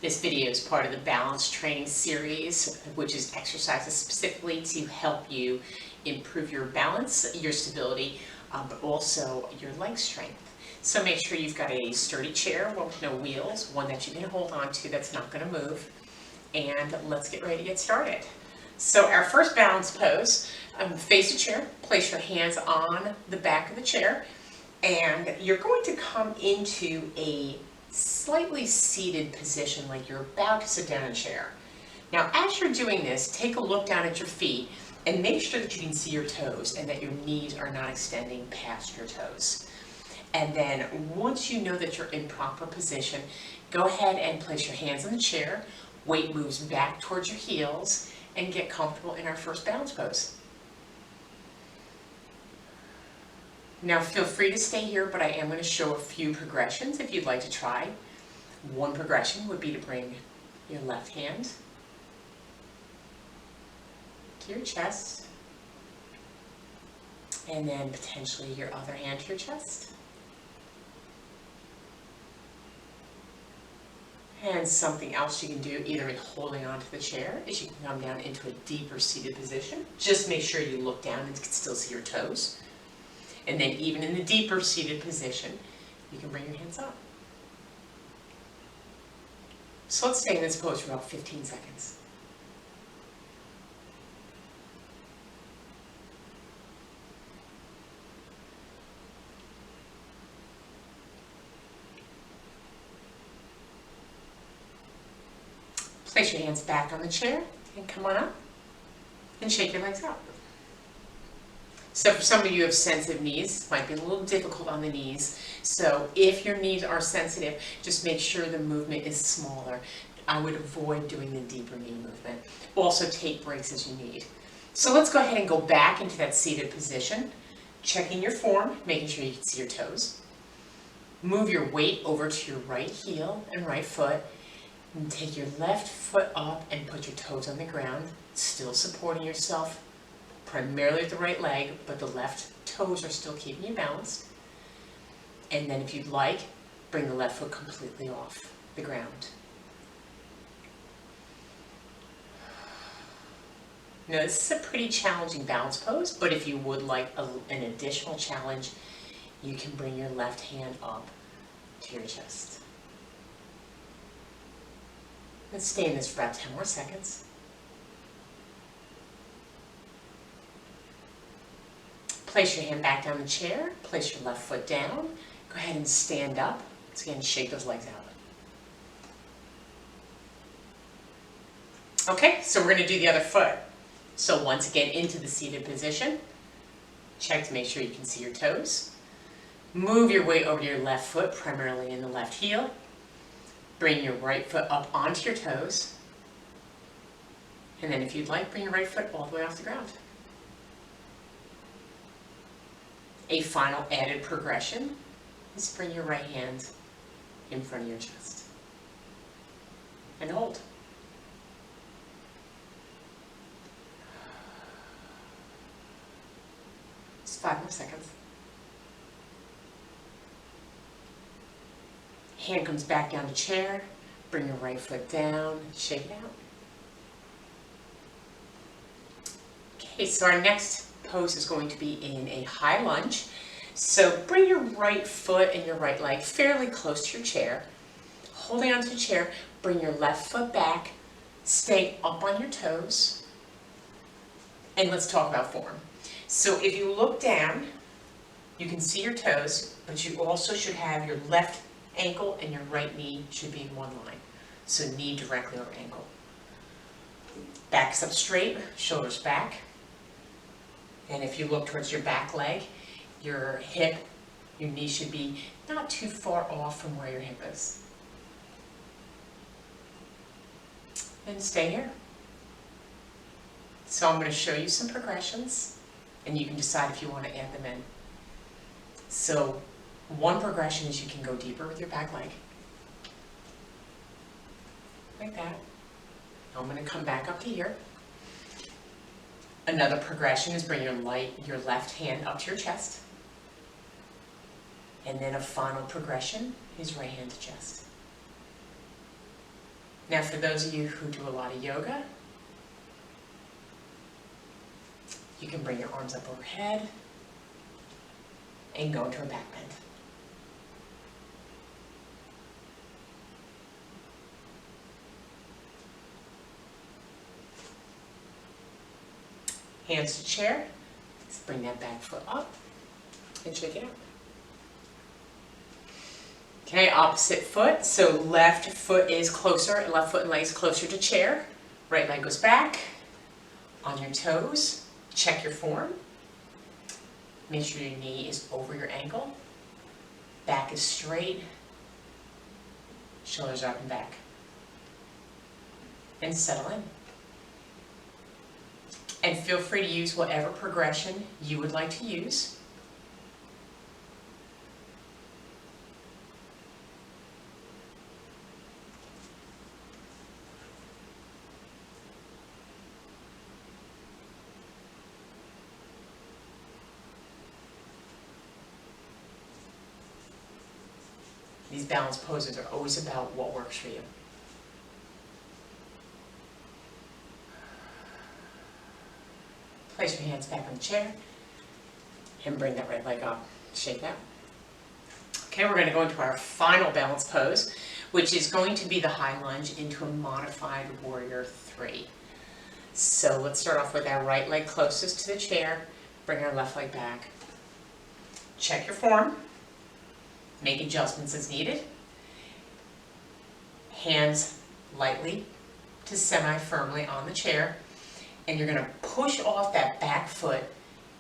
This video is part of the balance training series, which is exercises specifically to help you improve your balance, your stability, but also your leg strength. So make sure you've got a sturdy chair, one with no wheels, one that you can hold on to that's not going to move. And let's get ready to get started. So our first balance pose, face the chair, place your hands on the back of the chair, and you're going to come into a slightly seated position like you're about to sit down in a chair. Now as you're doing this, take a look down at your feet and make sure that you can see your toes and that your knees are not extending past your toes. And then once you know that you're in proper position, go ahead and place your hands on the chair, weight moves back towards your heels, and get comfortable in our first balance pose. Now feel free to stay here, but I am going to show a few progressions if you'd like to try. One progression would be to bring your left hand to your chest, and then potentially your other hand to your chest. And something else you can do, either in holding onto the chair, is you can come down into a deeper seated position. Just make sure you look down and can still see your toes. And then even in the deeper seated position, you can bring your hands up. So let's stay in this pose for about 15 seconds. Place your hands back on the chair and come on up and shake your legs out. So for some of you who have sensitive knees, it might be a little difficult on the knees. So if your knees are sensitive, just make sure the movement is smaller. I would avoid doing the deeper knee movement. Also take breaks as you need. So let's go ahead and go back into that seated position, checking your form, making sure you can see your toes. Move your weight over to your right heel and right foot, and take your left foot up and put your toes on the ground, still supporting yourself primarily with the right leg, but the left toes are still keeping you balanced. And then if you'd like, bring the left foot completely off the ground. Now this is a pretty challenging balance pose, but if you would like an additional challenge, you can bring your left hand up to your chest. Let's stay in this for about 10 more seconds. Place your hand back down the chair, place your left foot down, go ahead and stand up. Once again, shake those legs out. Okay, so we're going to do the other foot. So once again, into the seated position. Check to make sure you can see your toes. Move your weight over to your left foot, primarily in the left heel. Bring your right foot up onto your toes. And then if you'd like, bring your right foot all the way off the ground. A final added progression is bring your right hand in front of your chest. And hold. Just 5 more seconds. Hand comes back down to chair, bring your right foot down, shake it out. Okay, so our next pose is going to be in a high lunge. So bring your right foot and your right leg fairly close to your chair. Holding onto the chair, bring your left foot back, stay up on your toes. And let's talk about form. So if you look down, you can see your toes, but you also should have your left ankle and your right knee should be in one line. So knee directly over ankle. Backs up straight, shoulders back. And if you look towards your back leg, your hip, your knee should be not too far off from where your hip is. And stay here. So I'm going to show you some progressions, and you can decide if you want to add them in. So one progression is you can go deeper with your back leg. Like that. I'm going to come back up to here. Another progression is bring your left hand up to your chest. And then a final progression is right hand to chest. Now for those of you who do a lot of yoga, you can bring your arms up overhead and go into a back bend. Hands to chair. Let's bring that back foot up and shake it out. Okay, opposite foot. So left foot is closer, left foot and leg is closer to chair. Right leg goes back. On your toes, check your form. Make sure your knee is over your ankle. Back is straight. Shoulders up and back. And settle in. And feel free to use whatever progression you would like to use. These balance poses are always about what works for you. Place your hands back on the chair and bring that right leg up. Shake that. Okay, we're going to go into our final balance pose, which is going to be the high lunge into a modified warrior 3. So let's start off with our right leg closest to the chair. Bring our left leg back. Check your form. Make adjustments as needed. Hands lightly to semi-firmly on the chair. And you're going to push off that back foot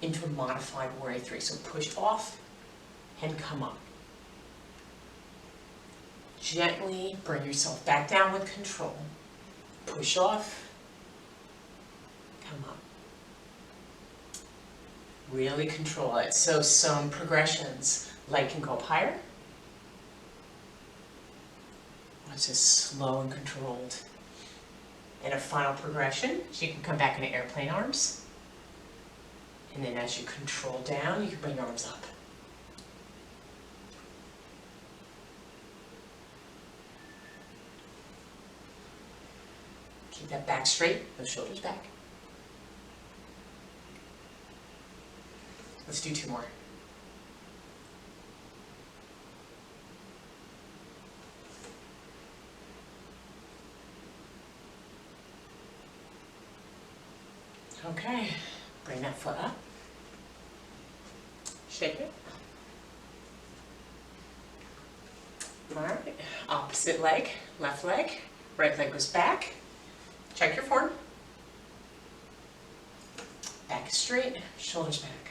into a modified warrior 3. So push off and come up. Gently bring yourself back down with control. Push off, come up. Really control it. So some progressions, leg can go up higher. It's just slow and controlled. And a final progression, so you can come back into airplane arms. And then as you control down, you can bring your arms up. Keep that back straight, those shoulders back. Let's do 2 more. Okay, bring that foot up. Shake it. All right, opposite leg, left leg, right leg goes back. Check your form. Back straight, shoulders back.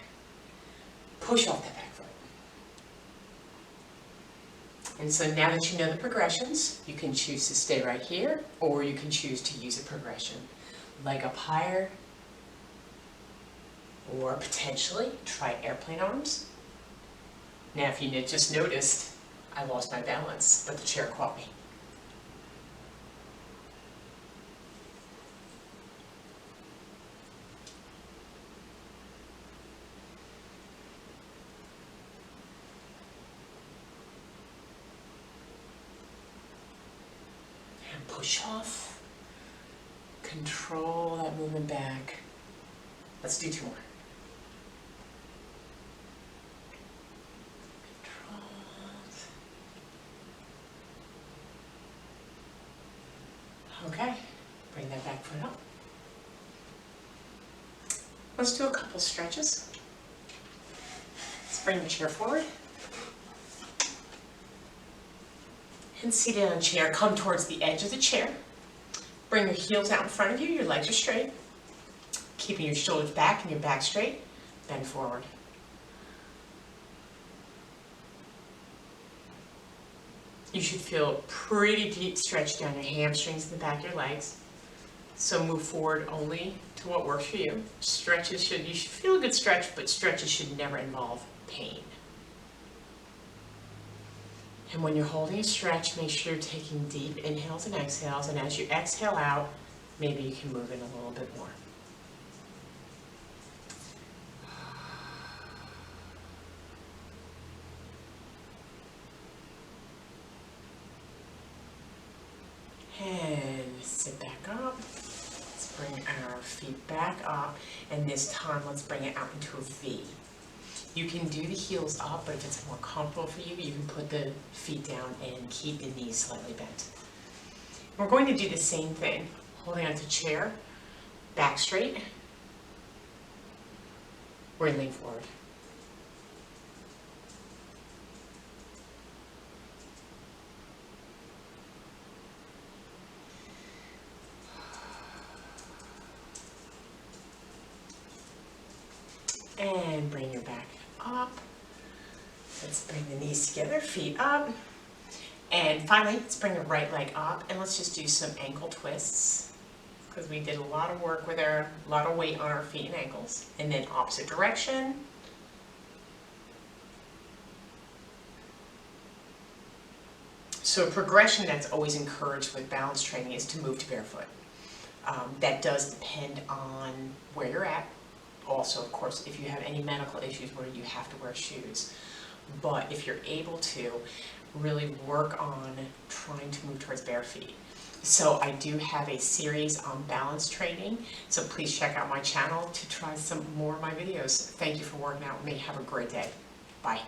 Push off that back foot. And so now that you know the progressions, you can choose to stay right here, or you can choose to use a progression. Leg up higher, or potentially try airplane arms. Now if you just noticed, I lost my balance, but the chair caught me. And push off, control that movement back. Let's do 2 more. Okay, bring that back foot up. Let's do a couple stretches. Let's bring the chair forward. And seated on a chair, come towards the edge of the chair. Bring your heels out in front of you, your legs are straight. Keeping your shoulders back and your back straight, bend forward. You should feel pretty deep stretch down your hamstrings and the back of your legs. So move forward only to what works for you. You should feel a good stretch, but stretches should never involve pain. And when you're holding a stretch, make sure you're taking deep inhales and exhales, and as you exhale out, maybe you can move in a little bit more. And Sit back up. Let's bring our feet back up, and this time let's bring it out into a V. You can do the heels up, but if it's more comfortable for you, you can put the feet down and keep the knees slightly bent. We're going to do the same thing, holding onto chair, back straight. We're going to lean forward. And bring your back up. Let's bring the knees together, feet up. And finally, let's bring the right leg up, and let's just do some ankle twists, because we did a lot of work with a lot of weight on our feet and ankles. And then opposite direction. So a progression that's always encouraged with balance training is to move to barefoot. That does depend on where you're at. Also, of course, if you have any medical issues where you have to wear shoes. But if you're able to, really work on trying to move towards bare feet. So I do have a series on balance training, so please check out my channel to try some more of my videos. Thank you for working out with me. Have a great day. Bye.